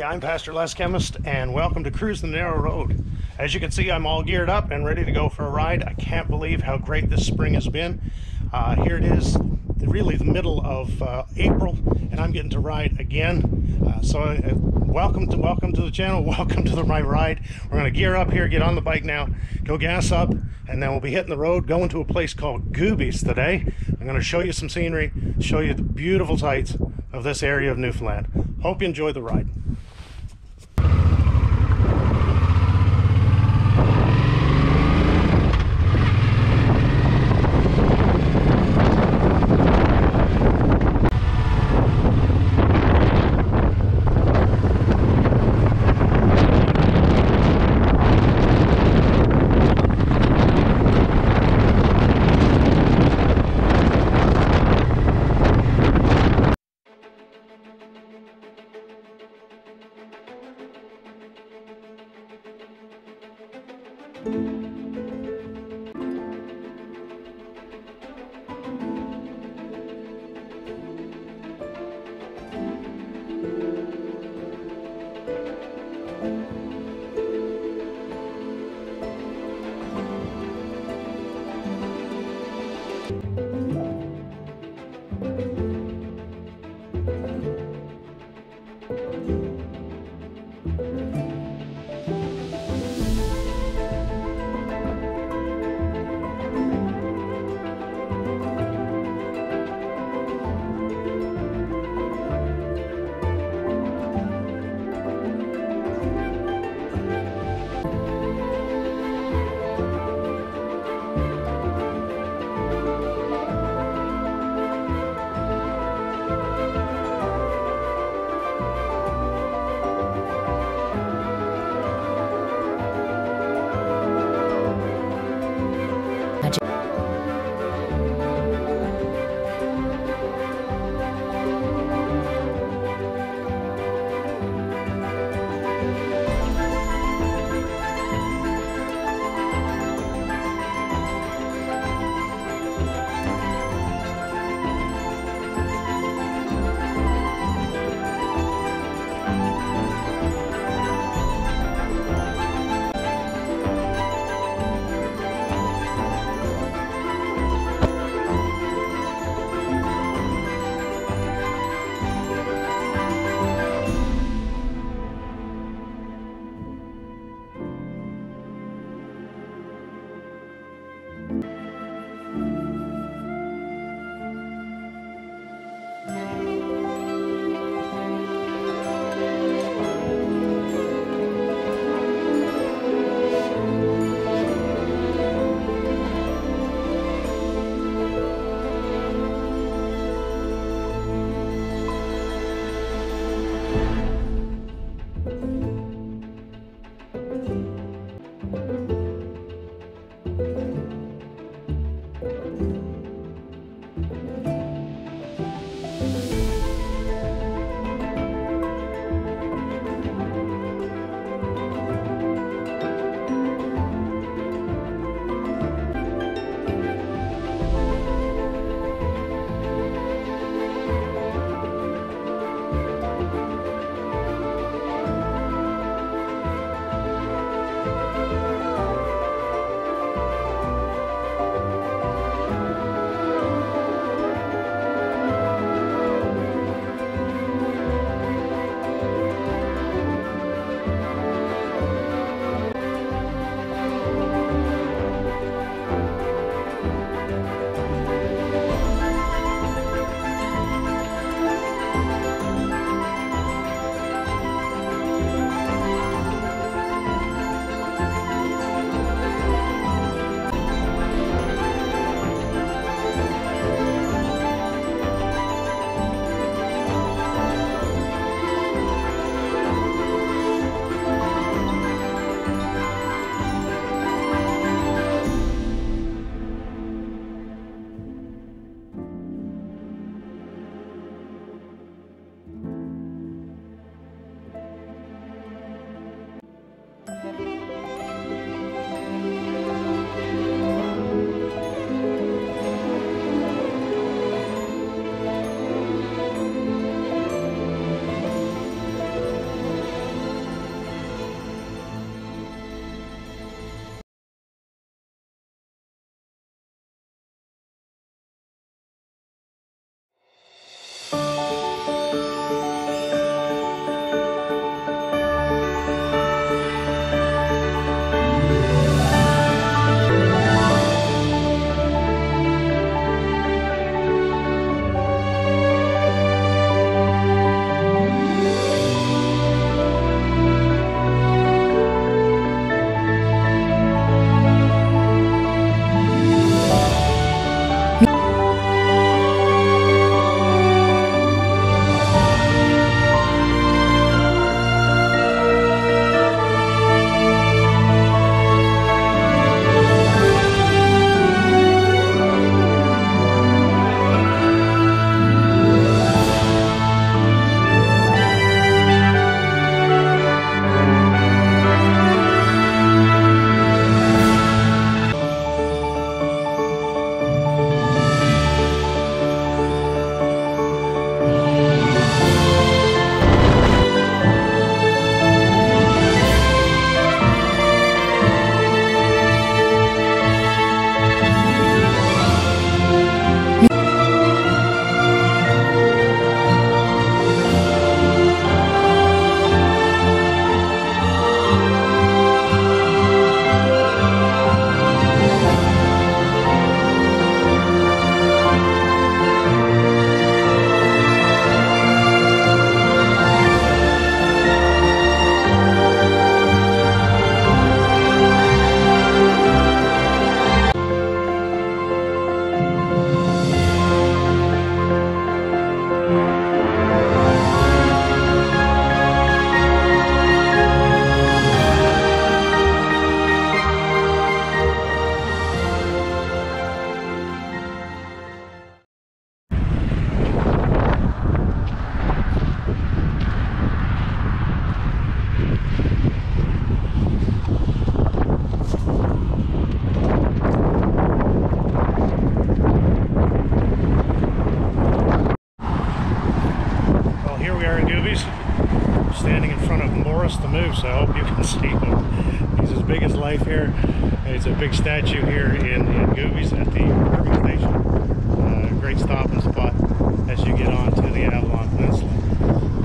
I'm Pastor Les Chemist, and welcome to Cruisin' the Narrow Road. As you can see, I'm all geared up and ready to go for a ride. I can't believe how great this spring has been. Here it is, really the middle of April, and I'm getting to ride again. Welcome to the channel. Welcome to my ride. We're going to gear up here, get on the bike now, go gas up, and then we'll be hitting the road, going to a place called Goobies today. I'm going to show you some scenery, show you the beautiful sights of this area of Newfoundland. Hope you enjoy the ride. He's as big as life here. It's a big statue here in Goobies at the Irving Station. Great stopping spot as you get onto the Avalon Peninsula.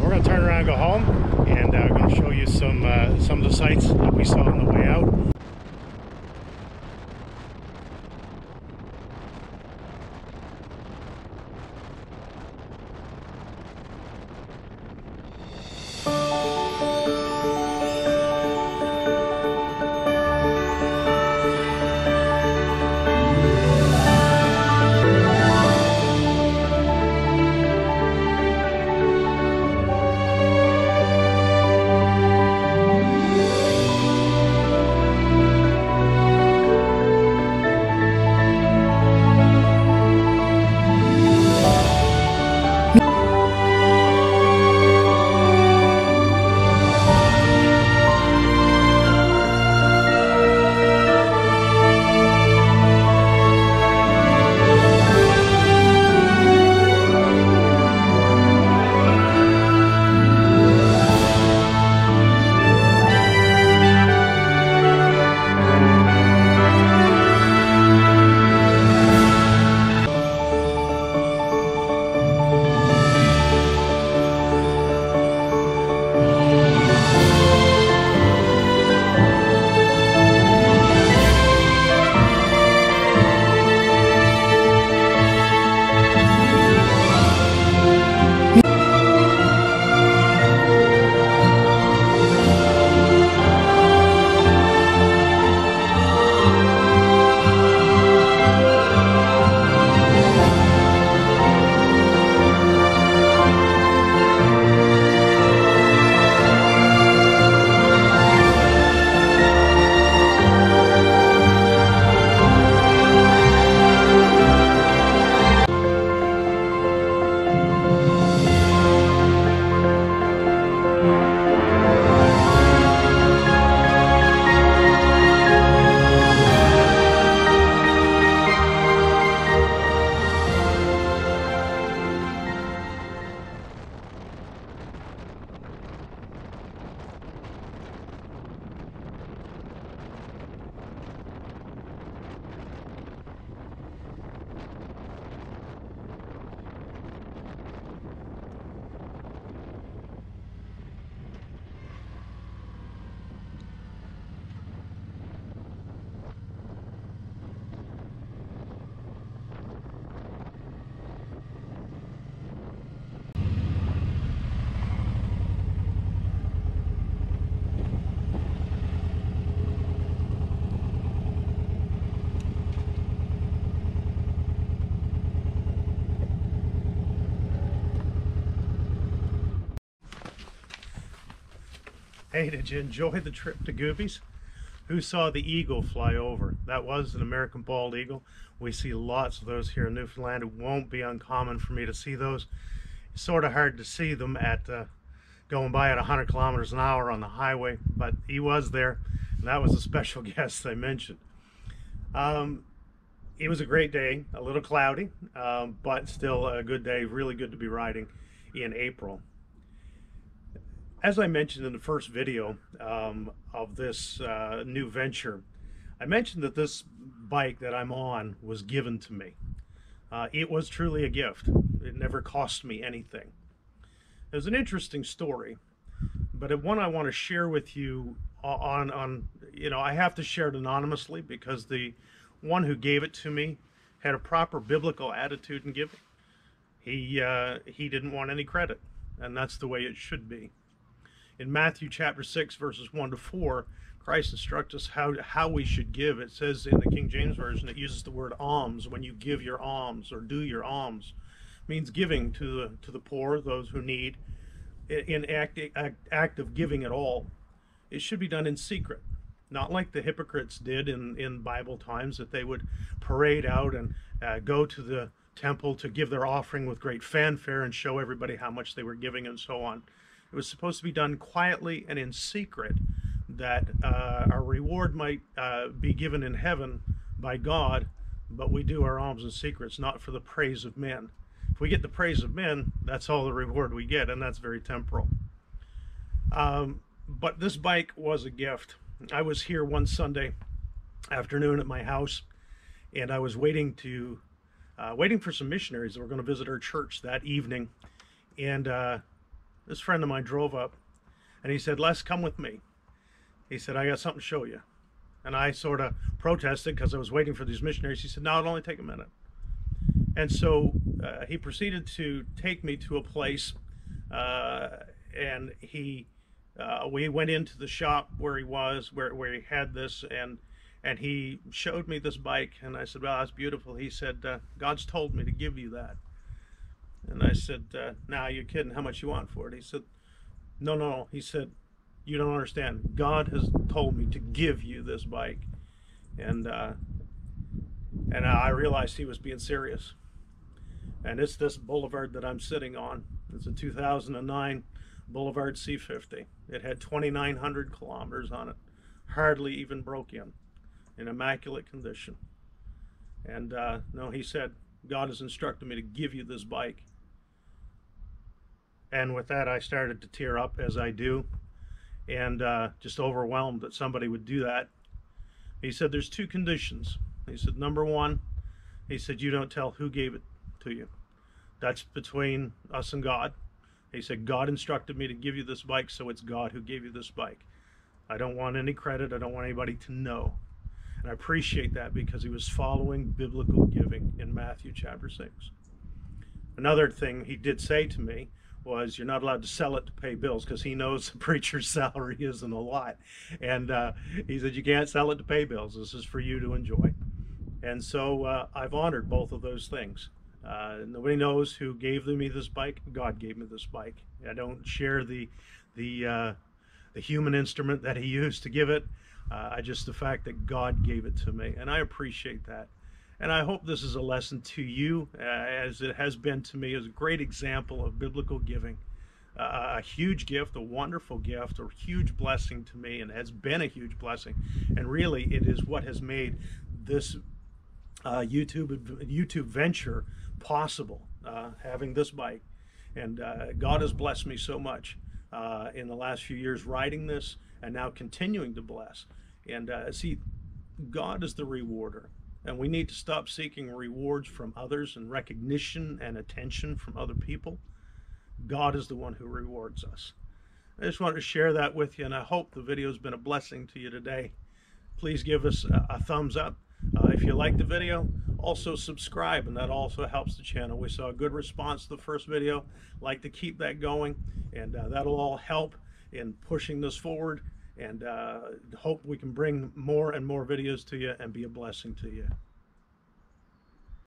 We're going to turn around and go home, and I'm going to show you some of the sights that we saw on the way out. Hey, did you enjoy the trip to Goobies? Who saw the eagle fly over? That was an American bald eagle. We see lots of those here in Newfoundland. It won't be uncommon for me to see those. It's sort of hard to see them at going by at 100 kilometers an hour on the highway, but he was there, and that was a special guest I mentioned. It was a great day, a little cloudy, but still a good day. Really good to be riding in April. As I mentioned in the first video of this new venture, I mentioned that this bike that I'm on was given to me. It was truly a gift. It never cost me anything. There's an interesting story, but one I want to share with you I have to share it anonymously because the one who gave it to me had a proper biblical attitude in giving. He didn't want any credit, and that's the way it should be. In Matthew chapter 6, verses 1 to 4, Christ instructs us how we should give. It says in the King James Version, it uses the word alms. When you give your alms or do your alms, it means giving to the poor, those who need, in act of giving at all. It should be done in secret, not like the hypocrites did in Bible times, that they would parade out and go to the temple to give their offering with great fanfare and show everybody how much they were giving and so on. It was supposed to be done quietly and in secret, that our reward might be given in heaven by God, but we do our alms in secrets, not for the praise of men. If we get the praise of men, that's all the reward we get, and that's very temporal. But this bike was a gift. I was here one Sunday afternoon at my house, and I was waiting for some missionaries that were going to visit our church that evening. And this friend of mine drove up, and he said, "Les, come with me." He said, "I got something to show you." And I sort of protested because I was waiting for these missionaries. He said, "No, it'll only take a minute." And so he proceeded to take me to a place, and we went into the shop where he was, where he had this, and he showed me this bike, and I said, "Well, that's beautiful." He said, "God's told me to give you that." And I said, "Nah, you're kidding. How much you want for it?" He said, No. He said, "You don't understand. God has told me to give you this bike." And I realized he was being serious. And it's this Boulevard that I'm sitting on. It's a 2009 Boulevard C50. It had 2,900 kilometers on it, hardly even broke in immaculate condition. And no, he said, "God has instructed me to give you this bike." And with that, I started to tear up, as I do, and just overwhelmed that somebody would do that. He said, "There's two conditions." He said, "Number one," he said, "you don't tell who gave it to you. That's between us and God." He said, "God instructed me to give you this bike, so it's God who gave you this bike. I don't want any credit. I don't want anybody to know." And I appreciate that, because he was following biblical giving in Matthew chapter 6. Another thing he did say to me was, "You're not allowed to sell it to pay bills," because he knows the preacher's salary isn't a lot. And he said, "You can't sell it to pay bills. This is for you to enjoy." And so I've honored both of those things. Nobody knows who gave me this bike. God gave me this bike. I don't share the human instrument that he used to give it. Just the fact that God gave it to me, and I appreciate that. And I hope this is a lesson to you, as it has been to me. It's a great example of biblical giving. A huge gift, a wonderful gift, a huge blessing to me, and has been a huge blessing. And really, it is what has made this YouTube venture possible, having this bike. And God has blessed me so much in the last few years riding this, and now continuing to bless. And see, God is the rewarder, and we need to stop seeking rewards from others and recognition and attention from other people. God is the one who rewards us. I just wanted to share that with you, and I hope the video has been a blessing to you today. Please give us a thumbs up if you like the video. Also subscribe, and that also helps the channel. We saw a good response to the first video. Like to keep that going, and that'll all help in pushing this forward, and hope we can bring more and more videos to you and be a blessing to you.